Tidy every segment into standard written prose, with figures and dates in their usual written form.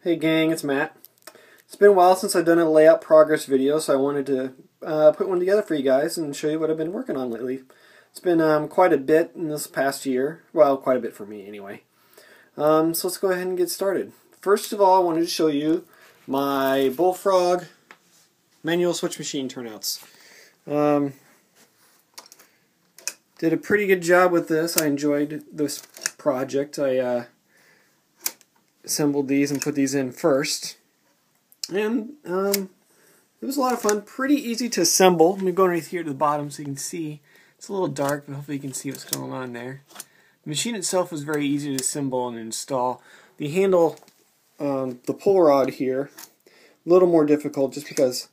Hey gang, it's Matt. It's been a while since I've done a layout progress video, so I wanted to put one together for you guys and show you what I've been working on lately. It's been quite a bit in this past year. Well, quite a bit for me anyway. So let's go ahead and get started. First of all, I wanted to show you my Bullfrog manual switch machine turnouts. Did a pretty good job with this. I enjoyed this project. I assembled these and put these in first. And it was a lot of fun. Pretty easy to assemble. Let me go right here to the bottom so you can see. It's a little dark, but hopefully you can see what's going on there. The machine itself was very easy to assemble and install. The handle, the pull rod here, a little more difficult just because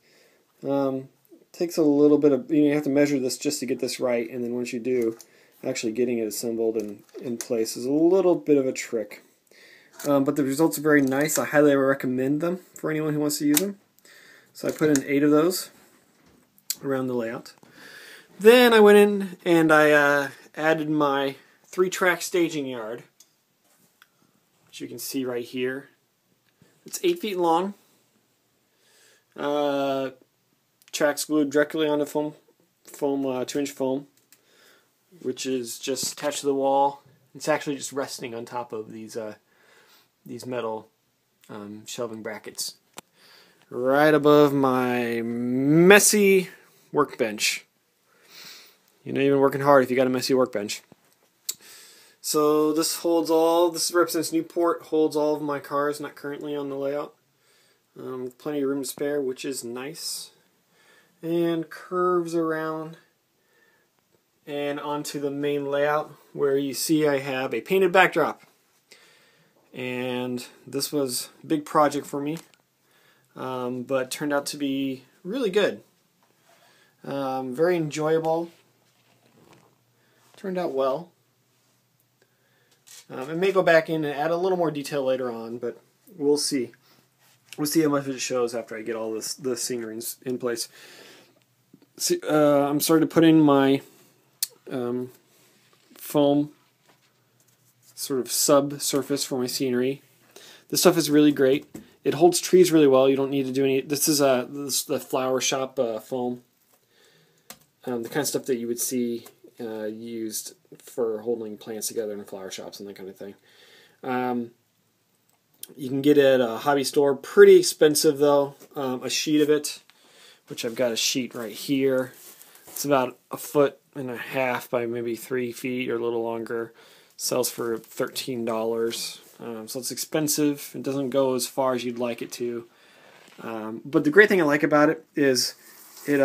it takes a little bit of, you have to measure this just to get this right, and then once you do, actually getting it assembled and in place is a little bit of a trick. But the results are very nice. I highly recommend them for anyone who wants to use them. So I put in 8 of those around the layout. Then I went in and I added my 3-track staging yard, which you can see right here. It's 8 feet long. Tracks glued directly onto foam 2-inch foam, which is just attached to the wall. It's actually just resting on top of these metal shelving brackets right above my messy workbench. You're not even working hard if you got a messy workbench. So this represents Newport, holds all of my cars not currently on the layout. Plenty of room to spare, which is nice. And curves around and onto the main layout where you see I have a painted backdrop. And this was a big project for me, but turned out to be really good. Very enjoyable. Turned out well. I may go back in and add a little more detail later on, but we'll see. We'll see how much it shows after I get all the scenery in place. See, I'm starting to put in my foam sort of subsurface for my scenery. This stuff is really great. It holds trees really well. You don't need to do any. This is the flower shop foam, the kind of stuff that you would see used for holding plants together in flower shops and that kind of thing. You can get it at a hobby store. Pretty expensive though. A sheet of it, which I've got a sheet right here. It's about 1.5 feet by maybe 3 feet or a little longer. Sells for $13. So it's expensive. It doesn't go as far as you'd like it to. But the great thing I like about it is it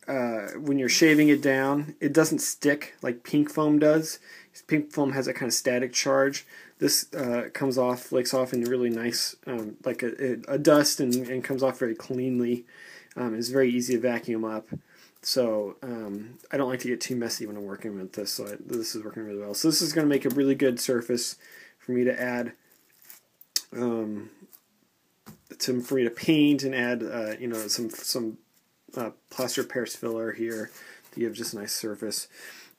when you're shaving it down, it doesn't stick like pink foam does. Pink foam has a kind of static charge. This comes off, flakes off in really nice, like a dust, and comes off very cleanly. It's very easy to vacuum up. So I don't like to get too messy when I'm working with this, so this is working really well. So this is going to make a really good surface for me to add, for me to paint and add, some plaster Paris filler here to give just a nice surface.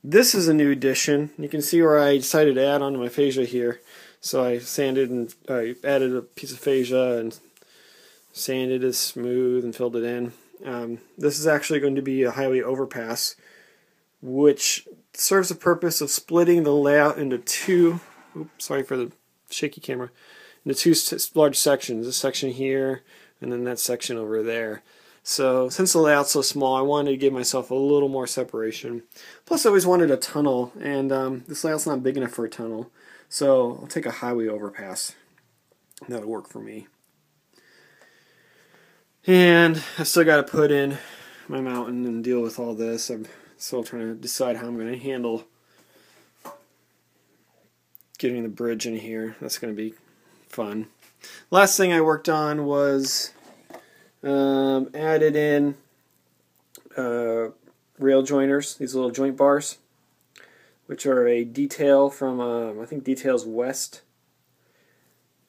This is a new addition. You can see where I decided to add onto my fascia here. So I sanded and I added a piece of fascia and sanded it smooth and filled it in. This is actually going to be a highway overpass, which serves the purpose of splitting the layout into two, sorry for the shaky camera, into two large sections. This section here, and then that section over there. So since the layout's so small, I wanted to give myself a little more separation. Plus I always wanted a tunnel, and this layout's not big enough for a tunnel. So I'll take a highway overpass. That'll work for me. And I still got to put in my mountain and deal with all this. I'm still trying to decide how I'm going to handle getting the bridge in here. That's going to be fun. Last thing I worked on was added in rail joiners, these little joint bars, which are a detail from, I think Details West.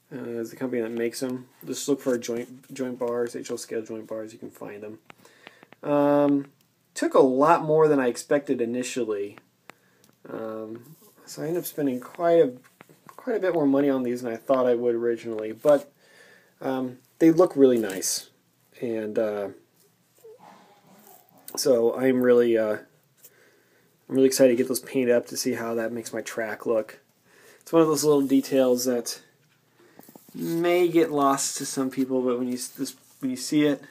Is the company that makes them. Just look for joint bars, HL scale joint bars. You can find them. Took a lot more than I expected initially. So I ended up spending quite quite a bit more money on these than I thought I would originally, but they look really nice, and so I'm really excited to get those painted up to see how that makes my track look. It's one of those little details that may get lost to some people, but when you see it,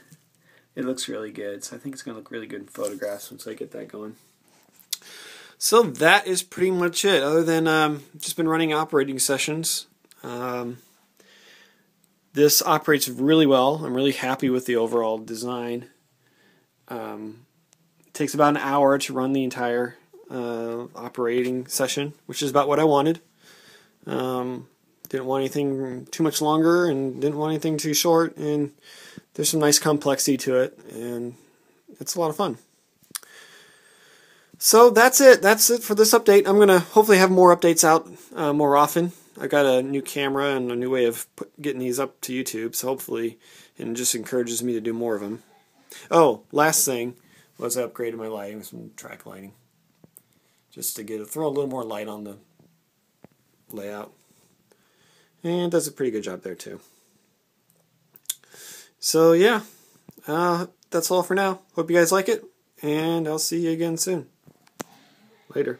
it looks really good. So I think it's going to look really good in photographs once I get that going. So that is pretty much it, other than just been running operating sessions. This operates really well. I'm really happy with the overall design. It takes about an hour to run the entire operating session, which is about what I wanted. Didn't want anything too much longer and didn't want anything too short, and there's some nice complexity to it, and it's a lot of fun. So that's it. That's it for this update. I'm going to hopefully have more updates out more often. I've got a new camera and a new way of getting these up to YouTube, so hopefully it just encourages me to do more of them. Oh, last thing was I upgraded my lighting with some track lighting, just to throw a little more light on the layout. And it does a pretty good job there too. So yeah, that's all for now. Hope you guys like it, and I'll see you again soon. Later.